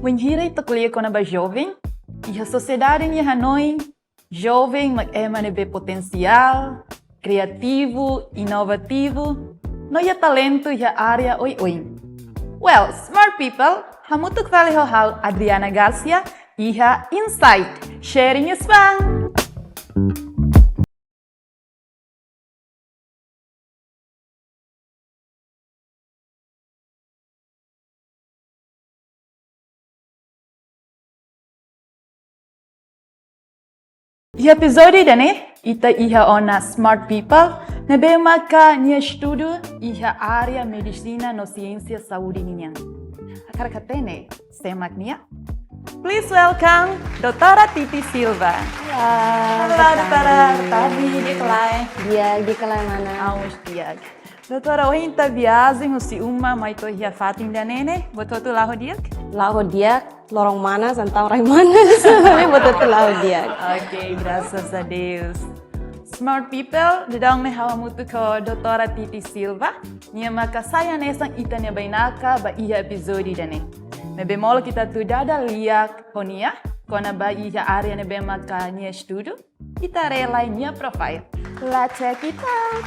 Wenhira itakulia kona ba jovem, e a sociedade em Hanoi, jovem mag-ema potencial, criativo, inovativo, no ya talento ya área oi. Well, smart people, hamutuk vale hal Adriana Garcia, iha Insight, sharing is fun! Di episode dane, ita iha ona smart people, nebe maka nia estudo iha área medicina no ciência saúde ninha. Akar katene, semak nia. Please welcome Doutora Titi Silva. Halo, Doutora. Tadi di kelai. Di kelai mana? Aos diag. Doutora, hoje inta viagem, se uma mai to iha fatin danene, botou tu lá diag? Lau diak, lorong mana, santau rai mana, sampai betul lau diak. Ok, graças a Deus. Smart people, didang me hawa mutu ko Doutora Titi Silva, nia maka saya nesang itanya bainaka ba iha episode dane. Mebe mola kita tu dada liak honia, kona ba iha area nebe maka nia estudo, kita relai nia profile. Let's check it out.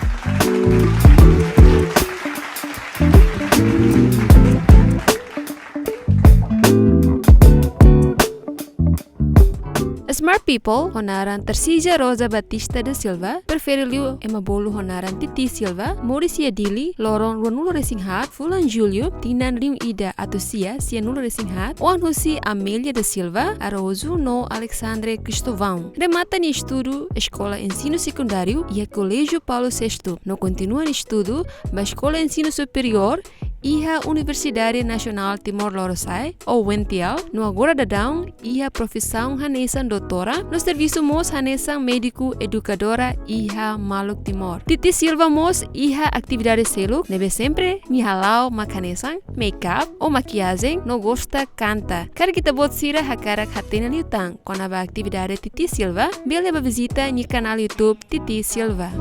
Smart people, honaran Tersija Rosa Batista da Silva, preferiliu emabolu honaran Titi Silva, Mauricia Dili, Lorong Ruanulo Resinghat, Fulan Julio, Tinan Rim Ida Atusia, Nulo Resinghat, Wan Husi Amelia da Silva, Arozu no Alexandre Cristovão. Remata ni estudo Escola Ensino Secundário e Colégio Paulo VI. No continua ni estudo ba Escola Ensino Superior iha Universidade Nasional Timor-Leste, ou UNTL, no agora dadão, iha profissão hanesan doutora, no serviço mos hanesan médico educadora iha Maluk Timor. Titi Silva mos iha atividade seluk, nebe sempre mihalau makanesan, make-up ou maquiagem, no gosta canta. Kara kita bot sira hakarak hatena liutang, kona ba atividade Titi Silva, bele ba visita ni canal YouTube Titi Silva.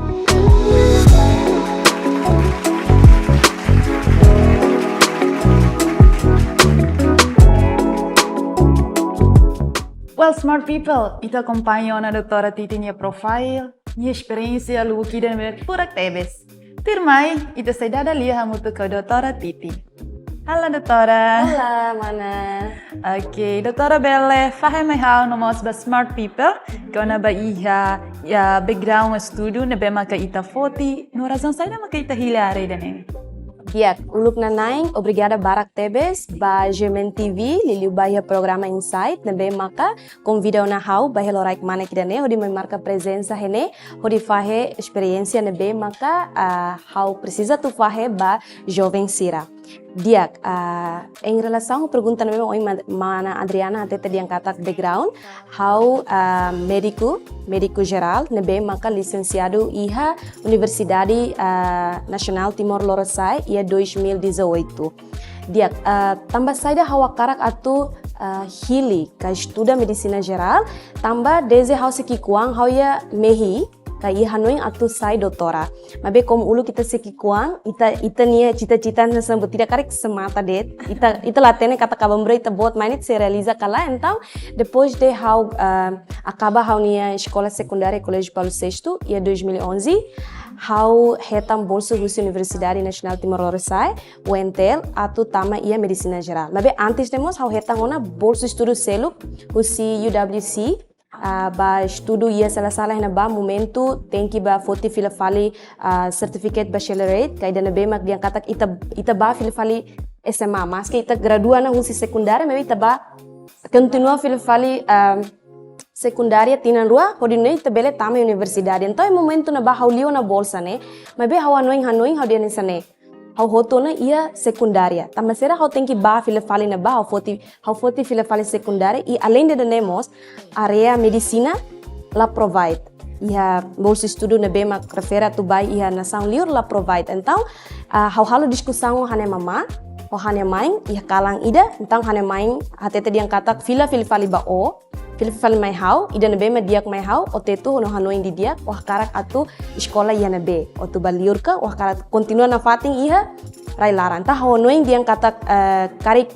Well, smart people, ita acompanha na doutora Titi nia profile, nia experiência luki dan purak tebes. Tirmai, ita sai dada liha mutu ke doutora Titi. Halo doutora. Halo, mana? Oke, doutora bele faham hal nomos ba smart people, kona ba iha ya background estudo nebe maka ita foti, no razão sai maka ita hilare dane. Diak, uluk nanaing, obrigada barak tebes, ba Gemen TV, liliu bahia programa Insight, nebe maka, convida na hau, bahia loraik mana kidane, hodi mai marca presença hene, hodi fahe experiência nebe maka, hau precisa tu fahe ba jovem sira. Diak, em relação à pergunta mesmo, mana Adriana até tadi yang kata background, hau médico geral, nebe maka licenciado iha Universidade Nasional Timor-Leste ia 2018. Diak, tambah saida hawa karak atu hili ka estuda medicina geral, tambah desde hau sekikuang hau ya mehi, kai Hanoi atu sai doutora. Mabe como ulu kita sekikuang, ita nia cita-cita nasambut tidak karek semata det. Ita latene kata kabambre ita bot mainit se realiza kala então depois de hau acaba hau nia escola secundária Colégio Paulo VI ia 2011 hau hetam bolsa Rusia Universidade Nasional Timor-Leste UNTL atu tama ia medicina geral. Mabe antes temos hau hetam ona bolsa estudo seluk Rusi UWC ba estudo ia salah-salah na ba momento tem que ba foti fila fali certificate bachelorate kay dana be mak diang katak ita ba fila fali SMA mas que ita gradua na hunsi secundária mas ita ba continua fila fali secundária tinan rua hodine ita bele tama universidade então é momento na ba haulio na bolsa ne mas be hawanoing hau dia nesane hau hoto na ia secundária. Tamasera hau tem que ba fila fali na ba hau foti fila fali secundária e além de demos area medicina la provide. Ia bolsa estudo na bema refera tu bai ia nação liur la provide. Então hau halo discussão hane mama, hane mãe ia kalang ida, então hane mãe hatete diang katak fila fali ba o. Filipal mai hau, ida nabe ma diak mai hau, o tetu no hanoin di diak, wah karak atu sekolah ia nabe, o tu baliur ka, wah karak continua na fating iha, rai laran. Ta hanoin diang katak karik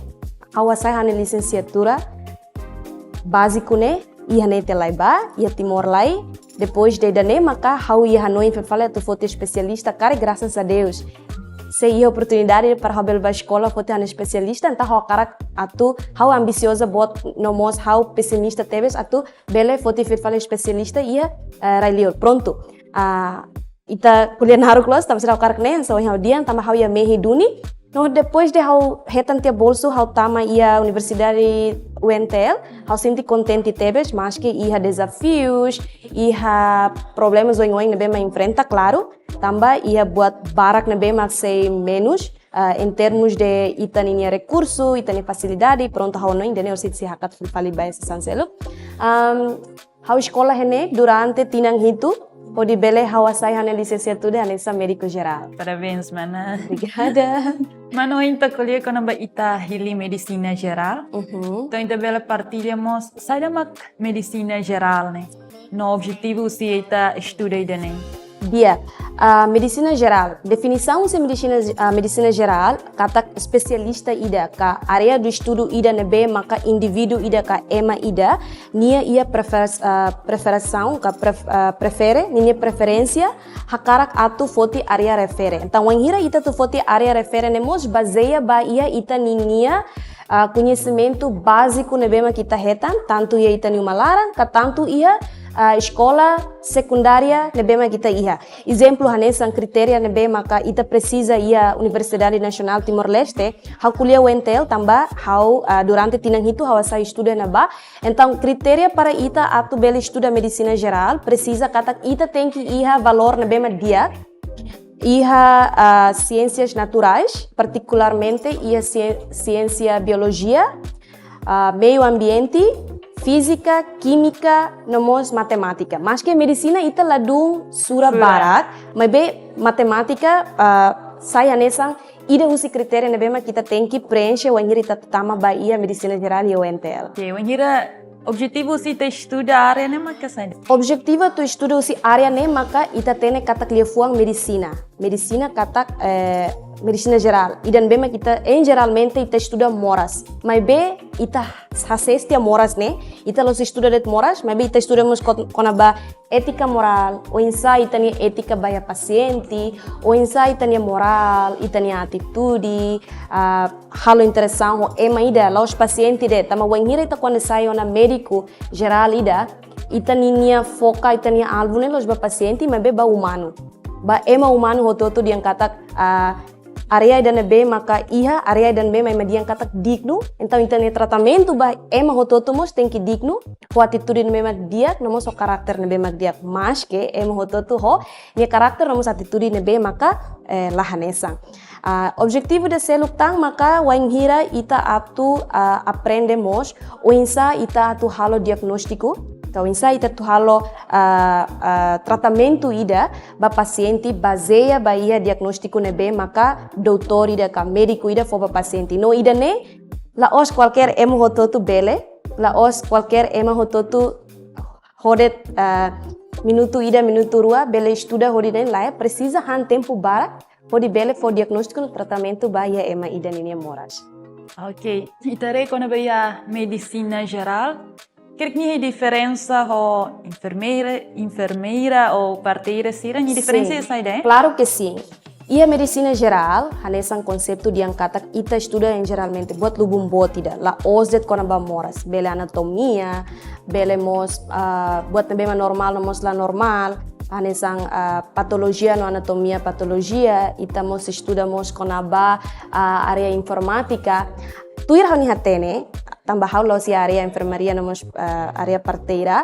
hawa sai hane licenciatura básico né ia nete lai ba ia timor lai depois de dane maka hau ia hanoi fala tu foto especialista cara graças a Deus se ia oportunidade para habel ba escola foto hane especialista então hau cara atu hau ambiciosa bot nomos hau pessimista tebes atu bele foto fala especialista ia railiol pronto ita kuliah naru kelas tam serau karak nen so hau dian tambah hau ia mehi duni no depois de hau retan tia bolso hau tama ia universidade UNTL hau senti contente tebes mas que ia desafios ia problemas oing nebe ma enfrenta claro tambah ia buat barak nebe ma sei menos em termos de itaninya recurso itani facilidade pronto hau no indene orsit si hakat fali bai sanselo hau escola hene durante tinang hitu pode bele hawasai hane licenciatura anessa médico geral. Parabéns, mana. Obrigada. Mano, então colher quando ita hili medicina geral. Então ita bela partilhamos sai da medicina geral, né? No objetivo se ita estuda ida né. Dia, medicina geral. Definição de medicina geral, kata especialista ida, ka area do estudo ida nebe, maka indivíduo ida, ka ema ida, nia ia preferação, ka prefere, nia preferência, hakarak atu foti area refere. Então, wanghira ita tu foti area refere, nemos baseia ba ia ita nia conhecimento básico nebe ma kita hetan, tanto ia ita ni malaran, ka tanto ia escola secundária nebema kita ia. Exemplo hanesan kriteria nebema ka ita precisa ia Universidade Nacional Timor-Leste, hau kuliah UNTL tambah hau durante tinang itu hau sa estuda na ba. Então kriteria para ita atu bela estuda medicina geral precisa kata ita tem que ia valor nebema dia. Ia ciências naturais, particularmente ia ciência biologia, meio ambiente, física, química, nomos matemática. Mas que medicina ita ladung sura barat, mas be matemática saya nesang ida usi kriteria nebema kita tem que preencher wanhira ita tama ba ia medicina geral e UNTL. Okay, wanhira objetivo si te estuda área ne maka sai. Objetivo tu estuda usi área ne maka ita tene kata kliafuang medicina. Medicina kata medicina geral. Idan bema kita geralmente ita estuda moras. Mas be ita hasestia moras ne. Ita los estuda det moras, mas be ita estudamos konaba etika moral, ou insa itania etika baya paciente, ou insa itania moral, itania atitude, halo interação, ema ida, los paciente de, tama wanghira ita quando sai na médico geral ida, itania foca, itania alvo ne los ba paciente, mas be ba humano. Ba ema humano hototo diang kata area dan be maka iha area dan be mai diang kata digno então itania tratamento ba ema hototo mos tem que digno ko atitude ne mak diak nomos o karakter ne be mak diak mas ke ema hototo ho ni karakter nomos atitude ne be maka lahanesa objetivo de seluk tang maka wanghira ita atu aprendemos o insa ita atu halo diagnóstico. Então, insa ita tu halo tratamento ida ba paciente baseia ba ia diagnóstico nebe maka doutor ida ka médico ida for ba paciente. No ida ne la os qualquer emo hototu bele, la os qualquer emo hototu hodet minuto ida minuto rua bele estuda hodiden lá precisa han tempo bara hodi bele for diagnóstico no tratamento ba ia ema ida ninia moras. Ok, itare quando vai a medicina geral. Kijk niet diferença ho enfermeira ou parteira sira ni diferença essa ideia? Claro que sim. E a medicina geral, hanesan conceito de angkata ita estuda em geralmente buat lubum botida, la osdet kona ba moras, bele anatomia, bele mos buat bema normal mos la normal, hanesan patologia no anatomia patologia, ita mos estudamos kona ba area informática. Tuir hani hatene tambah hau si area enfermaria nomos area parteira.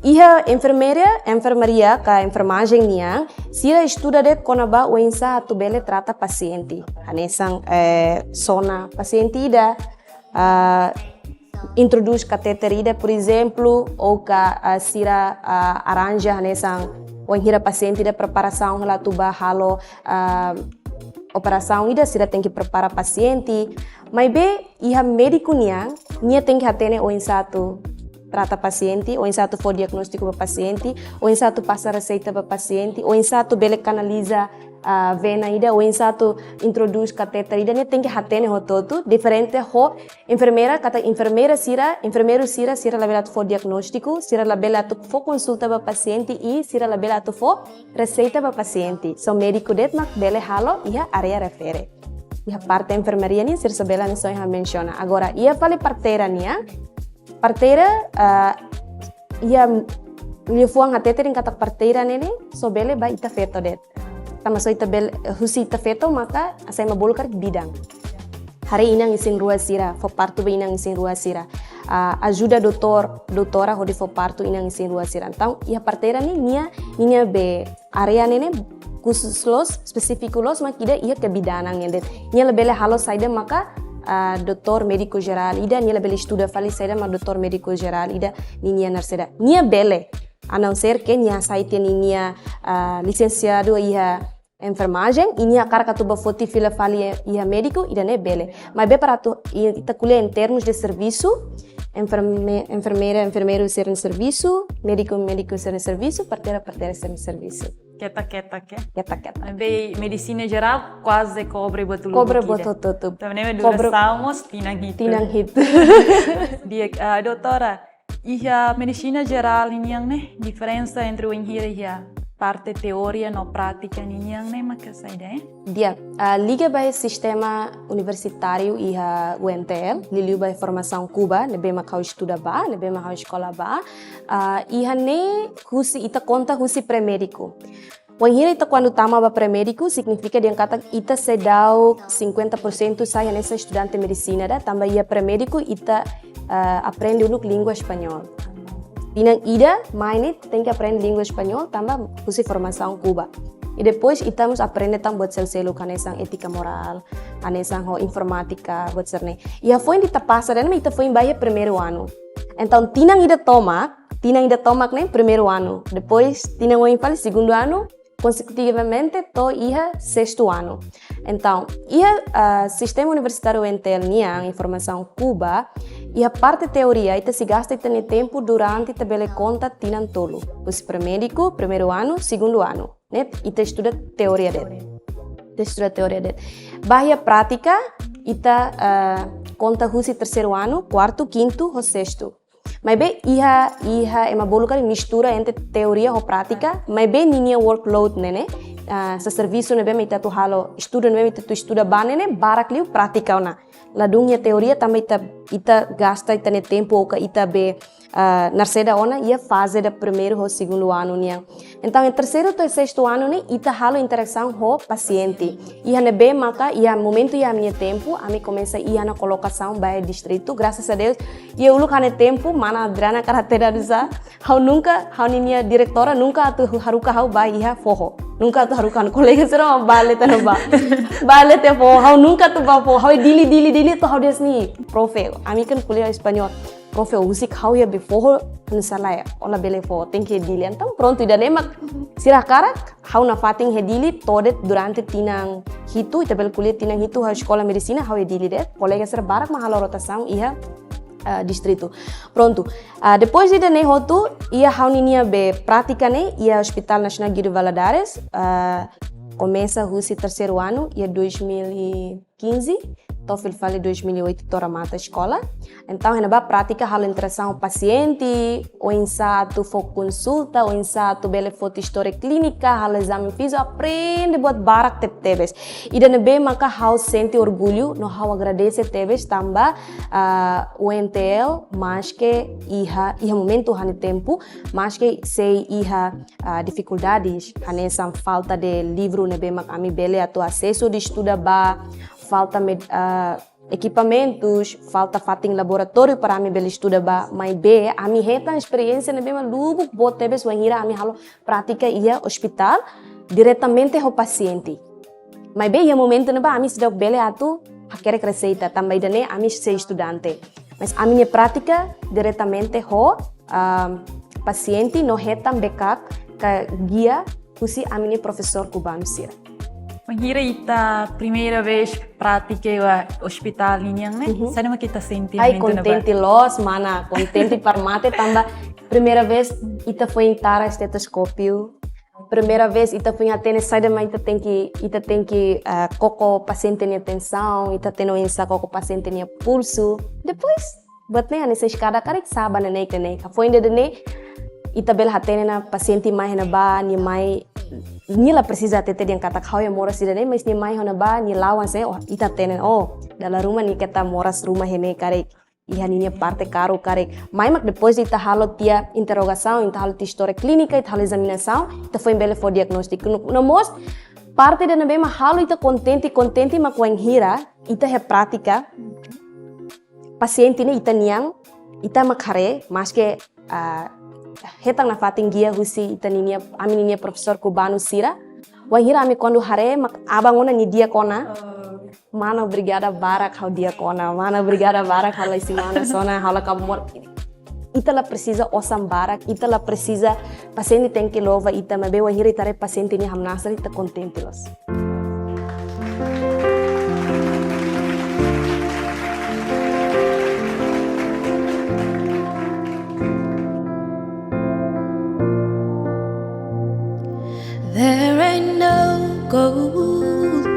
Iha enfermaria ka enfermagem niang sira estuda de konaba o insa atu bele trata paciente. Hanesang sona paciente ida introduz catéter ida por exemplo ou ka sira aranja hanesang o hira paciente ida preparação lá tuba halo operação ida sira tem que preparar paciente. Mas be iha médico nia tem que atene o insato trata paciente, o insato for diagnóstico para paciente, o insato passa receita para paciente, o insato bele canaliza vena ida ou satu introduz cateter ida ne tem que hatene hototu diferente ho enfermeiro sira labela tu fo diagnóstico sira labela tu fo consulta ba paciente e sira labela tu fo receita ba paciente so médico det mak bele halo ia area refere ia parte enfermeria ni sira sabela ni so menciona agora ia fale parteira ia fuang hatete ring katak parteira nene so bele ba ita feto det tama so ita bele husi ita feto maka asai mabulkar bidang hari inang isin rua sira fo parto ba inang isin rua sira ajuda doutora hodi fo parto inang isin rua sira então ia parteira ni nia be area nene khusus los spesifikulos makida ia ke bidanang nende nia lebele halo saida maka doutor médico geral ida nia lebele estuda fali saida ma doutor médico geral ida nia narseda nia bele a não ser que nia site nia licenciado ia enfermagem e nia cara katuba foti fila fali ia médico ida ne bele mas be para tu ita kuliah em termos de serviço enfermeiro ser em serviço médico ser em serviço parteira ser em serviço Keta. Bem, Medicina geral quase cobre betul. Cobre betul. Também duraçamos tinang hito. Dia doutora, ia medicina geral ini yang ne diferença entre o enhira e a parte teoria no prática ini yang ne maka saida Dia liga by sistema universitário e a UNTL, liga by formação Cuba, nebe makau estuda ba, nebe makau escola ba, e ne husi ita conta husi pré-médico. Wanhira ita quando tama ba pré-médico significa dia kata ita sedau 50% saya nessa estudante medicina da, tambah ia pré-médico ita aprende unuk língua espanhol. Tinang ida, mainit, tem que aprender língua espanhol, tambah husi formação Cuba. E depois estamos aprendendo buat selo kanesang etika moral, kanesang ho informática, buat serne. E a foi ita passa dan ita foi embaia primeiro ano. Então tinang ida tomak né primeiro ano. Depois tinang o infal segundo ano, consecutivamente to ia sexto ano. Então, sistema universitário UNTL niang informação Cuba, e a parte teoria ita se gasta ita ne tempo durante ita bele conta tinang tolo. Os pré-médico, primeiro ano, segundo ano. Net ita estuda teoria det. Bahia prática ita conta husi terceiro ano, quarto, quinto ou sexto. Mas bem, iha emabolukan mistura entre teoria e prática, mas bem ninia workload nene, sa serviço nebe me ita tu halo estuda nebe ita tu estuda ba nene, barak liu prática ona. Ladungnya teoria também ita gasta ita ne tempo ou ita be narseda ona ia fase da primeiro ou segundo ano niang. Então em terceiro ou sexto ano ne ita halo interação com paciente. Ia ne be maka ia momento ia minha tempo, a me começa ia na colocação by distrito, graças a Deus. Ia ulu kane tempo mana Adriana caracteriza, hau ninia diretora nunca atu haruka hau by ia forro. Nunca tu harukan kolega serang balik tanah balik te po hau nunca tu ba po hau dili tu hau des ni profe ami kan kuliah Espanyol profe usik hau ya before nusala ya ola bele fo tengke dili então pronto ida nemak sirah karak hau na fating he dili todet durante tinang hitu ita bel kuliah tinang hitu hau sekolah medicina hau ya dili det kolega ser barak mahalo rotação ia distrito. Pronto. Depois de ne hotu, ia hauninia be prática ne, ia Hospital Nacional Guido Valadares, começa o terceiro ano, ia 2015, TOEFL fale 2008 tora mata escola. Então, a prática hal interação paciente, ou insato for consulta, ou insato bele foto história clínica, hal exame físico, aprende buat barak tebes. E dan be maka hal sente orgulho, no hal agradece tebes tambah UNTL, mas que iha momento hane tempo, mas que sei iha dificuldades, hane sam falta de livro nebe mak ami bele atu acesso de estuda ba, falta equipamentos, falta fating laboratório para ami bele estuda ba, mas be ami reta experiência nebe ma lubu bot tebes wangira ami halo prática ia hospital diretamente ao paciente. Mas be ia momento neba ami sedang bele atu hakere receita também dane ami sei estudante. Mas a minha prática diretamente ao paciente no retam bekak ka guia kusi a minha professor cubano sira. Mengira ita primeira vez pratiquei o hospital niang né? Sabe kita sentimento Ai contente los mana, contente parmate tambah primeira vez ita foi entrar estetoscópio. primeira vez ita punya tene saída mas ita tem que koko paciente nia tensão, ita teno insa koko paciente nia pulso. Depois, batne ane se escada karek saba na nek nek. Foi ainda dene ita bel hatene na paciente mai na ba ni mai ni la precisa tete yang kata kau yang moras dene mas ni mai hona ba ni lawan se oh ita tene oh dalam rumah ni kita moras rumah hene karek. Ihan ini parte caro karek. Mas depois ita halo tia interrogação, ita halo tia história clínica, ita halo examinação, ita foi embele for diagnóstico. No mos parte de nabe halo ita contente mas com hira, ita he prática. Paciente ni ita niang, ita makare, mas que hetang na fating gia husi ita ninia aminia professor cubano sira. Wang hira ami quando hare mak abangona ni dia kona. Mana obrigada barak hau dia kona, mana obrigada barak hau lai simana sona hau la kamor. Ita la precisa osam barak, ita la precisa paciente tem que lova ita me bewa hira itare paciente ni hamnasar ita contente los. There ain't no gold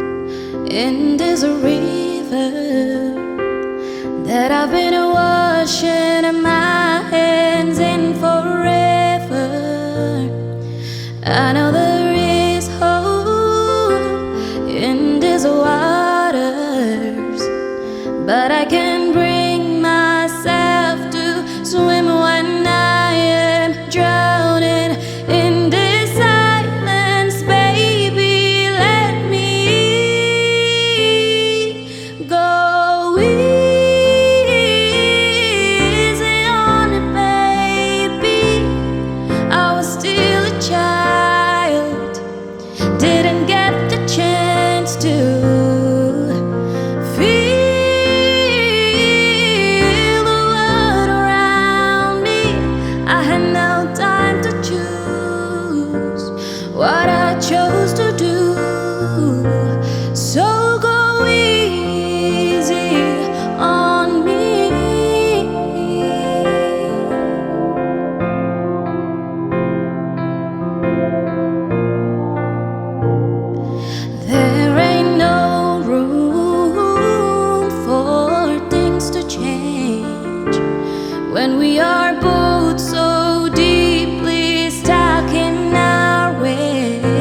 in this river that I've been washing my hands in forever. I know there is hope in these waters, but I can't bring myself to swim when I am drowning in this silence. Baby, let me go easy on it, baby. I was still a child, didn't get the chance to feel the world around me. I had no time to choose what I chose to do. So go easy on me. There ain't no room for things to change when we are both so deeply stuck in our ways.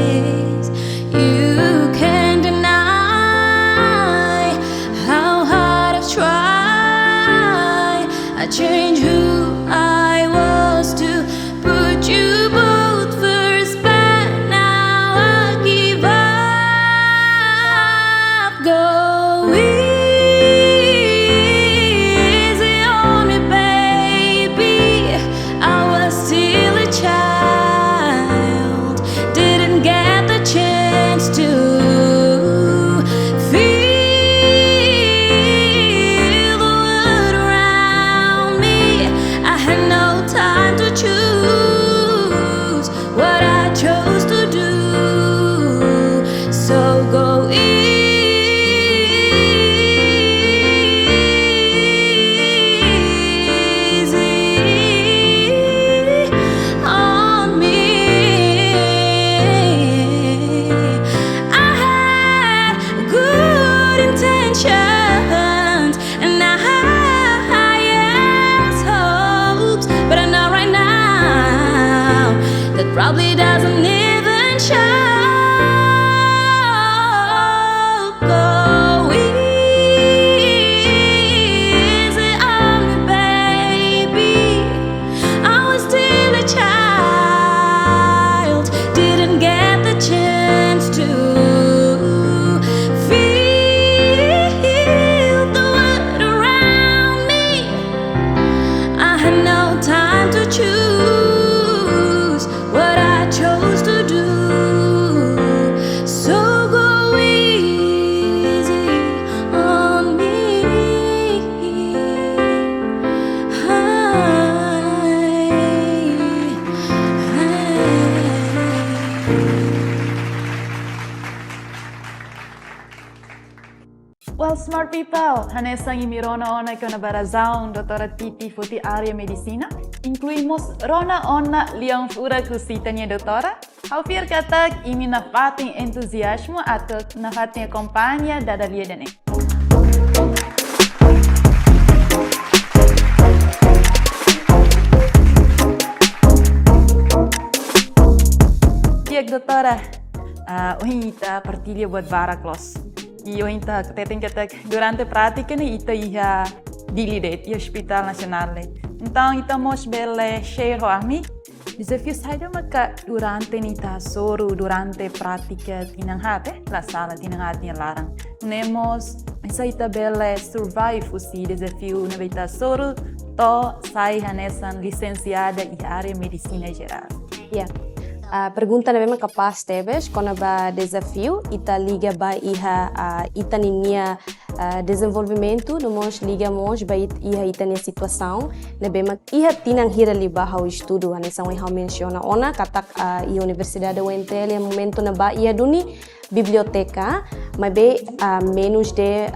Halo Smart People, hanesang imirona ona que na barazão doutora Titi foti área medicina. Incluímos rona ona liang fura kusitanya doutora. Ao vir katak imi na fating entusiasmo atau na fating companhia dada liedane. Diak doutora, hoje ita partilha buat baraklos. E hoje ita katek durante prática ni ita ia dilidet e Hospital Nacional. Então ita mos bele share ami desafio saja maka durante nita soru durante prática tinang hate la sala tinang hate ni larang. Nemos esa ita bele survive usi desafio na beta soru to sai hanesan licenciada e área medicina geral. Ya. Pergunta na memang kapas tebes kona ba desafio ita liga ba iha ita ninia desenvolvimento no mos liga mos ba iha ita nia situação na bema iha tinang hira liba hau estudo hanesan iha menciona ona katak i Universidade UNTL momento na ba iha duni biblioteca mas be menos de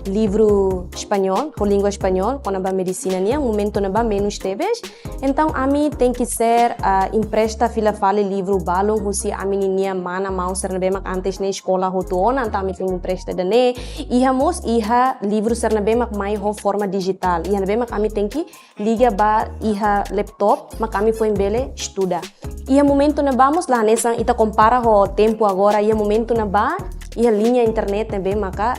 livro espanhol, com língua espanhol, quando a medicina nia, momento na ba menos tebes. Então, a mim tem que ser empresta fila fale livro balão, husi a mim nia mana mau ser na bemak antes na escola hotuona, então a mim tem empresta dane. Iha mos iha livro ser na bemak mai ho forma digital. Iha na bemak a mim tem que liga ba iha laptop, mak a mim foi embele estuda. Iha momento na vamos lá nessa ita compara ho tempo agora, iha momento na ba iha linha internet também maka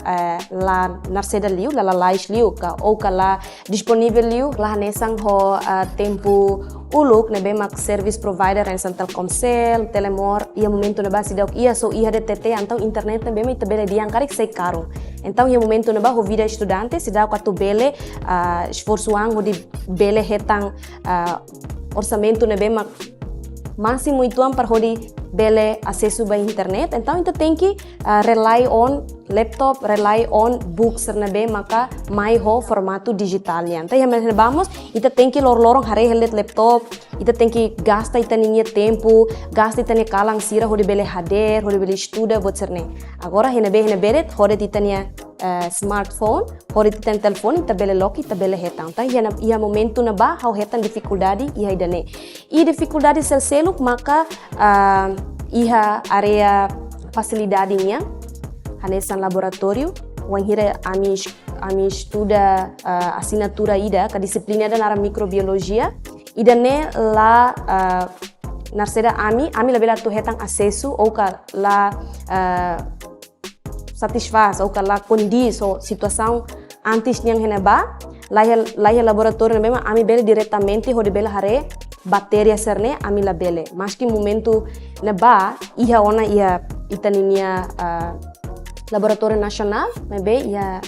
lá narseda liu la lais liu ka ou ka lá disponível liu lá nesang ho tempo uluk na bem mak service provider en Telkomsel, Telemor iha momento na ba sidok iha so iha DTT então internet também mai tabele diang karik sei caro então iha momento na ba ho vida estudante sidok atu bele esforço ang ho di bele hetang orçamento na bem mak máximo ituan para hodi bele acesso ba internet então ita tem que rely on laptop rely on books na be maka mai ho formato digital niya então yaman vamos ita tem que lorong hare helet laptop ita tem que gasta ita ninha tempo gasta ita ne kalang sira hodi bele hader hodi bele estuda bot serne agora hene beret hodi ita nia smartphone hodi ita telefone ita bele lock ita bele hetang então ia momento na ba how hetan dificuldade ia idane e dificuldade selseluk maka iha area facilidade-nya hanesan laboratório wan hira ami estuda assinatura ida ka disiplina da nara microbiologia ida ne la narseda ami labela tu hetang acesso ou ka la satisfaz ou ka la condis ou situação antes nyang heneba lá laboratório mesmo ami bele diretamente ho de bele hare bateria serne ami la bele mas que momento na ba iha ona ia itaninia laboratório nacional mas be ia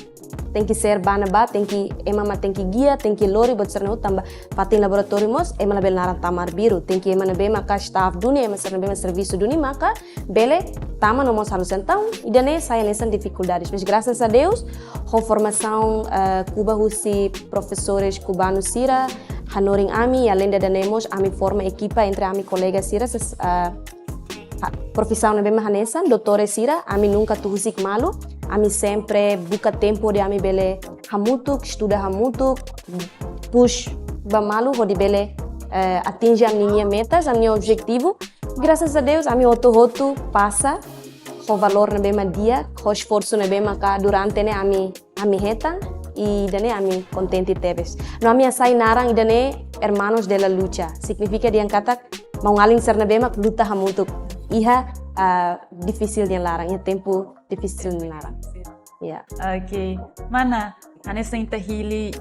tem que ser bana ba tem que emama tem que guia tem que lori bot serne tamba patin laboratório mos ema la bele naran tamar biru tem que ema na be maka staff dunia ema serne be serviço dunia maka bele tama no mos halus então idane saya nessa dificuldades mas graças a Deus com formação Cuba husi professores cubanos sira hanoring ami além de danemos ami forma equipa entre ami colegas sira profissão na bem hanesa doutores sira ami nunca tuhusik malu ami sempre buka tempo de ami bele hamutuk estuda hamutuk push ba malu hodi bele atinge a minha metas a meu objetivo graças a Deus ami hotu passa o valor na bem dia o esforço na bem ka durante ne ami heta e dane ami contente tebes no ami asai narang idane hermanos de la lucha significa diang katak mau ngaling ser na bem luta hamutuk iha difícil yang larang ya tempo difícil yang larang ya okay mana hanes ita hili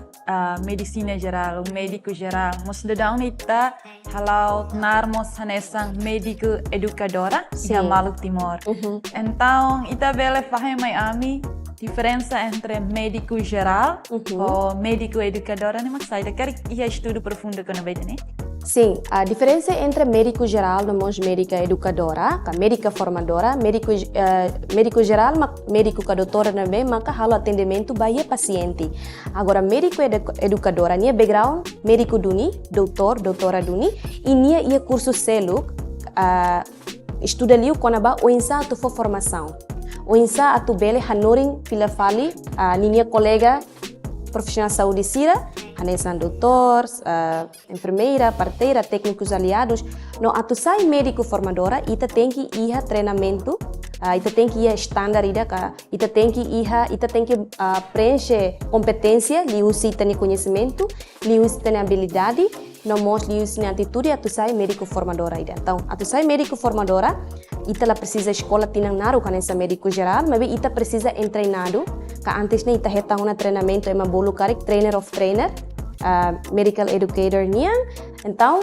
medicina geral o médico geral mos dedang ita halau narmos hanesang médico educadora Sim. ya Maluk Timor então ita bele faham mai ami diferença entre médico geral ou médico educadora, né? Mas sai da cara que é estudo profundo que não vai ter, né? Sim, a diferença entre médico geral e médica educadora, a médica formadora, médico geral, médico que doutora também, mas que halo atendimento para paciente. Agora médico educadora, nia background médico duni, doutora duni, e nia curso selo, estuda liu quando ba o insa tu for formação. o insa atu bele hanoring pila fali ninia colega profissional saúde sira, hanesan doutor, enfermeira, parteira, técnicos aliados, no atu sai médico formadora, ita tem que ir treinamento, ita tem que ir standard ita tem que preencher competência, li usi tani conhecimento, li usi tani habilidade, no mos li usi atitude, atu sai médico formadora ida. Então, atu sai médico formadora, ita la precisa escola tinang naru kanesa médico geral, mas ita precisa treinado, ka antes ita heta una treinamento ema bolu karik trainer of trainer, medical educator niang. Então,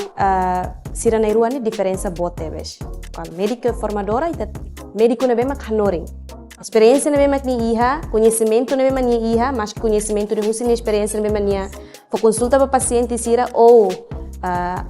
sira na iruan diferença bote bes. Kalau médico formadora ita médico na bema hanoring. Experiência na bema ni iha, conhecimento na bema ni iha, mas conhecimento de husin experiência na bema nia. For consulta para paciente sira ou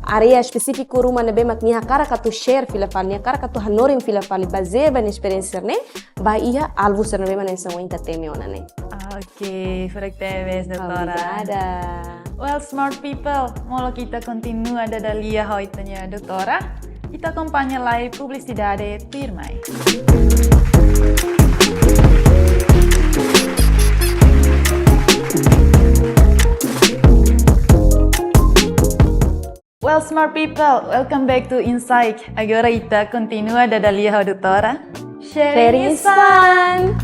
area específico rumah na bema ni cara katu share fila fali, cara katu hanoring fila fali baseia ban experiência ne, ba iha alvo ser na bema nessa uma entertainment ona ne. Oke, Tebes, doutora. Obrigada. Well, smart people, mau kita continua da dalia hoitanya doutora, kita acompanha live publicidade Tirmai. Well, smart people, welcome back to Insight. Agora kita continua da dalia doutora. Sharing is fun.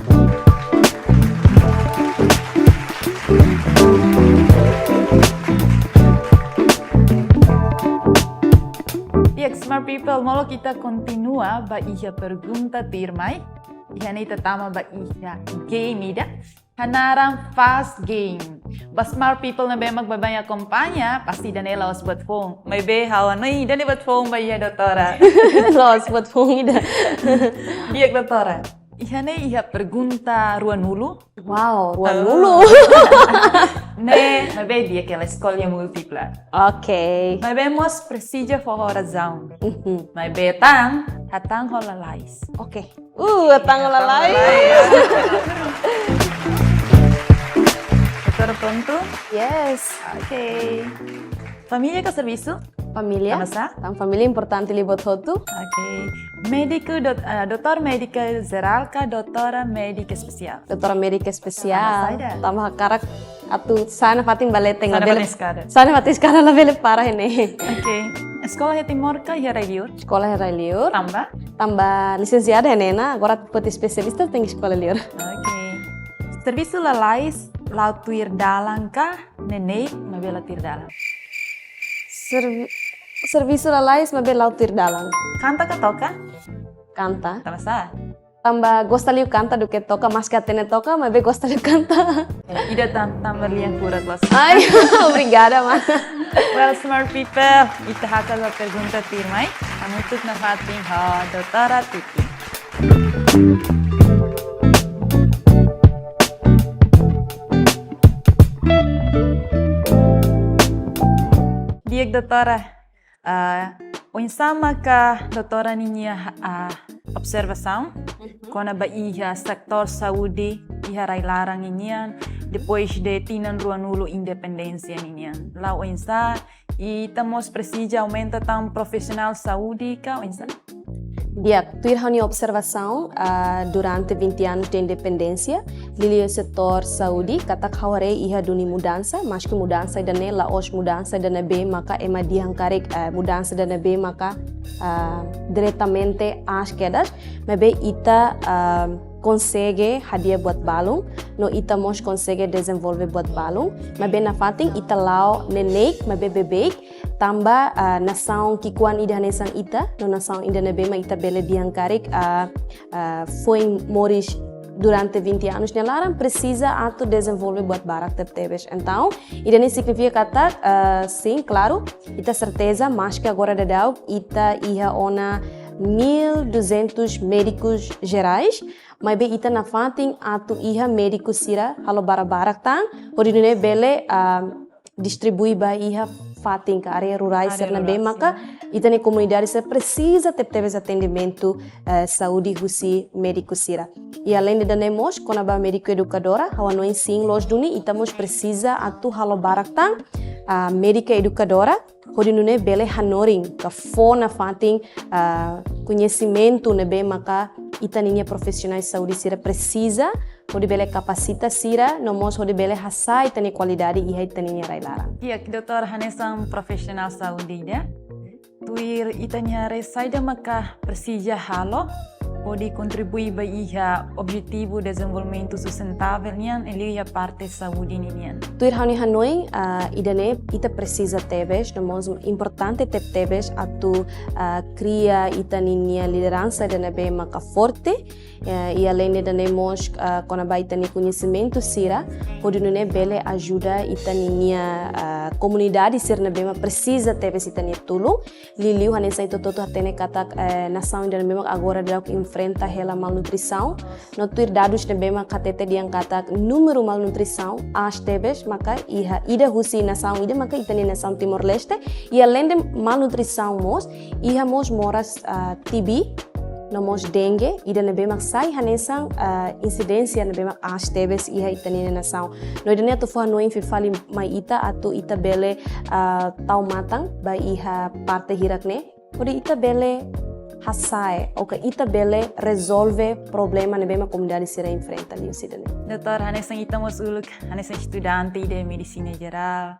Smart people, mau kita continua ba iha pergunta Tirmai. Iha ni tatama ba iha game ida. Hanarang fast game. Ba smart people na ba magbabaya kompanya, pasti danela os buat phone. May be hawa no ida ni buat phone ba iha doutora. Los buat phone ida. Iya doutora. Iha ni iha pergunta ruan hulu. Wow, ruan hulu. Ne, may be dia que la escola múltipla. Okay. May be mos precisa for razão. May be hatang holalais. Okay. Hatang holalais. Doutora pronto? Yes. Okay. Família ke serviço? Família. Começar? Tang família importante li buat hotu. Okay. Médico, doutor médica geral ka doutora médica especial? Doutora médica especial. Sama Tambah karak atu sana fatin balete Sana ngabele. paniscara. Sana fatin sekarang la bele parah ini. Okay. Sekolah Timor ka Hirayur? Sekolah Hirayur. Tambah licenciada nena, agora put especialista tem sekolah liur. Okay. Serviço lalais lautuir dalang ka nenek mabela tir dalang? Serviço lalais mabel lautir dalang. Canta ka toka? Canta. Tamasa? Tambah gosta liu canta do que toca, mas que atene toca, mas gosta liu canta. Ida tambah liang pura kelas. Ai, obrigada, mana. Well, smart people, ita haka la pergunta Tirmai. Amutuk na fating ha doutora Titi. Diek doutora, o insama ka doutora niya observação, quando ba iha sektor saúde, iha rai larang inian, depois de tinan ruanulo independência inian. Lá o insa, e tamos precisa aumenta tam profissional saúde ka o insa? Dia, tuir hani observação durante 20 anos de independência, lili setor saúde, katak haware iha duni mudança, mas que mudança dane la os mudança dane be maka ema diangkarek mudança dane be maka diretamente às quedas, mas be ita consegue hadia buat balung, no ita mos consegue desenvolver buat balung, mas be na fating ita lao nenek, mas be bebek, tambah nação kikuan ida nesang ita, no nação ida nebe ma ita bele diangkarik foi moris durante 20 anos, nelaram precisa auto desenvolver buat barak tebes. Então, ida nem significa kata sim, claro, ita certeza, mas que agora dadau ita iha ona 1.200 médicos gerais, mas be ita na fating atu iha médicos sira halo barak tang, por ini bele distribui ba iha fating ke area rurais ser na be maka ita ne comunidade se precisa ter atendimento saúde husi médico sira. E além de danemos quando ba médico educadora hawa no ensino los duni ita mos precisa atu halo barak tang médica educadora, onde não é bele hanoring, que fona fating conhecimento nebe maka itaninha profissionais de saúde sira precisa, onde bele capacita sira, nomos onde bele hasa itani qualidade e itaninha railara. Iya, Dr. Hanesang profesional saúde dia. Tuir itanya resaida maka precisa halo pode contribuir para o objetivo de desenvolvimento sustentável nian e a parte saúde nian. Tuir hani hanoi idane ita precisa tebes, nomos importante tebes atu cria itaninia liderança de nebe maka forte e além de danemos quando vai itani conhecimento sira, pode não bele ajuda itaninia comunidade sir nebe precisa tebes itania tulung liliu hani sai toto atene kata nação de nebe agora de enfrenta ela malnutrição, no tuir dados nebe maka tete diang kata número malnutrição as tebes maka ida husi nação ida maka itani nação Timor-Leste e além de malnutrição mos mos moras TB nomos dengue ida nebe mak sai hanesang incidência nebe mak as tebes itani nação no ida neto fo no infali mai ita atu ita bele tau matang ba parte hirakne odi ita bele hasai ou que ita bele resolve problema nebe mak comunidade sira enfrenta ali sidane. Dr. Hanesang ita mos uluk hanesang estudante de medicina geral.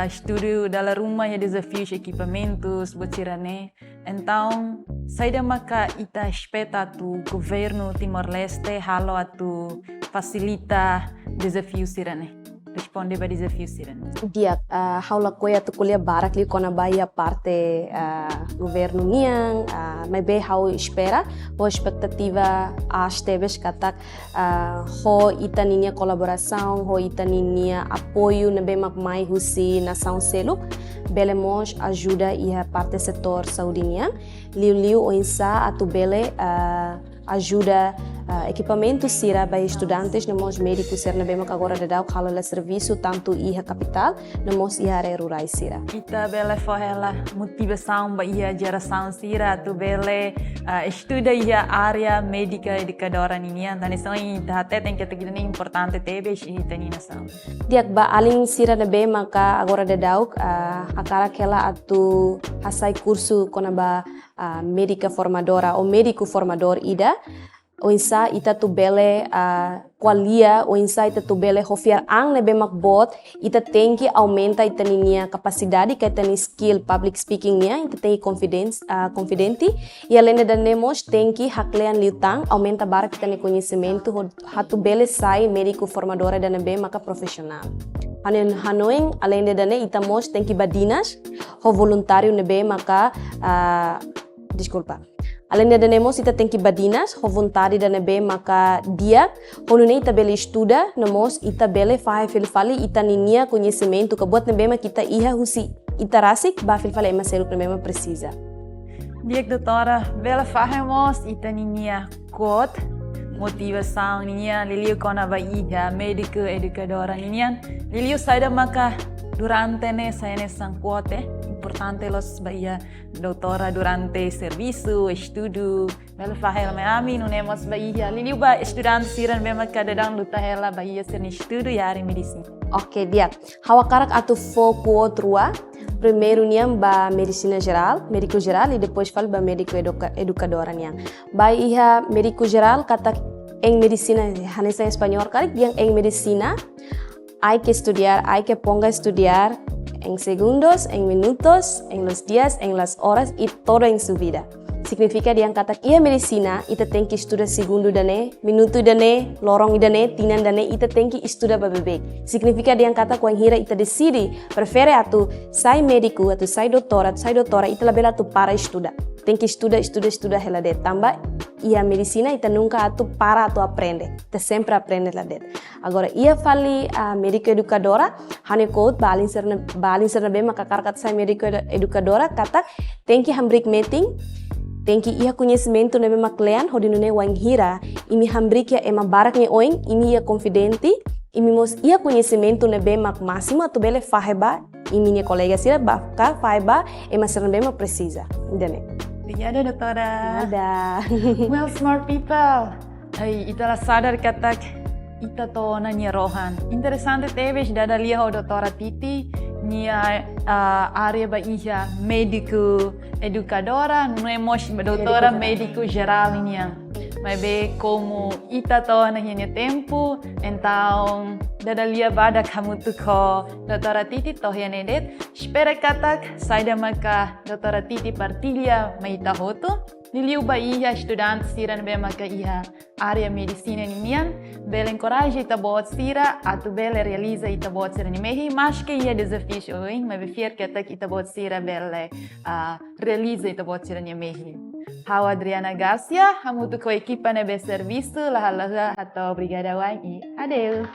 Estudo dalam rumah desafios equipamentos botirane. Então, saída maka ita espeta tu governo Timor-Leste halo atu facilita desafios sirane. Responde para desafios sirane. Dia haula koya tu kuliah barak li kona baia parte governo niang mai be hau espera ho expectativa as tebes katak ho itaninia colaboração ho itaninia apoio nebe mak mai husi nação selu belemos ajuda ia parte setor saúde niang liu o insa atu bele ajuda equipamento sira para estudantes nemos médicos ser nebe mak agora de dau hala serviço tanto iha capital nemos iha área rurais sira. Ita bele forrela motivação para iha geração sira tu bele estuda iha área médica educadora nian dan isso ita tem que ter importante tebes ita ni nação. Diak ba aling sira nebe maka agora de dau akara kela atu hasai curso kona ba médica formadora ou médico formador ida o insa ita tu bele qualia o insa ita tu bele hofiar ang nebe makbot ita tenki aumenta ita ninia capacidade que ita ni skill public speaking nia ita tenki confidenti e além de danemos tenki haklean liutang aumenta barak ita ni conhecimento hatu bele sai médico formadora da nebe maka profissional. Anen hanoing além de dane ita mos tenki badinas ho voluntário nebe maka desculpa. Além de danemos ita tenki badinas, ho vontade da nebe maka dia, quando ita bele estuda, namos ita bele fahe filfali ita ninia conhecimento que buat nebe kita iha husi ita rasik ba filfali ema selu nebe precisa. Diak doutora, bela fahemos ita ninia quote motivação ninia liliu kona ba iha médico educadora nian liliu saida maka durante ne saya ne sang quote importante los bahia doutora durante serviço, estudo, bela fahel me ami no nemos bahia liliu ba estudante siran bema kadang luta hela bahia sen estudo e área medicina. Ok, dia. Hawakarak atu foco outrua. Primeiro niam ba medicina geral, médico geral e depois falo ba médico educadora niam. Ba iha médico geral kata em medicina, hanesa em espanhol, karik yang em medicina hay que estudiar, hay que ponga a estudiar en segundos, en minutos, en los días, en las horas y todo en su vida. Significa diang kata ia medicina ita tem que estudar segundo dane, minuto dane, lorong dane, tinan dane ita tem que estudar bebek. Significa diang kata ko hira ita decide prefere atu sai médico, atu sai doutora ita labela atu para estudar. Tem que estudar hela det. Tamba ia medicina ita nunca atu para atu aprende. Ita sempre aprende la det. Agora ia fali médico educadora, hane code balin serna be maka karkat sai médico educadora kata tem que hambrik meeting. Tenki ia conhecimento nebe maklean hodinune wang hira imi hambrikia ema baraknya oing imi ia confidenti imi mos ia conhecimento nebe mak máximo tu bele faheba imi nia colega sira baka faheba ema serna bema precisa indane. Obrigada doutora. Nada. Well smart people. Ay itala sadar katak ita to na nia rohan. Interessante tebes dada lia ho doutora Titi nia área ba iha médico educadora, não é mosh doutora médico geral nia. Mas bem como ita to na nia tempo, então dada lia bada kamu tu ko doutora Titi to hianedet. Espera katak saida maka doutora Titi partilha maita hoto. Niliu ba iha estudante sira nebe maka iha área medicina nimian, bela encoraja ita bot sira, atu bela realiza ita bot sira nimehi, mas que iha desafio oin, mas befier que atak ita bot sira bela realiza ita bot sira nimehi. Hau Adriana Garcia, hamutu ko equipa nebe serviço, laha atau brigada wan i adeu.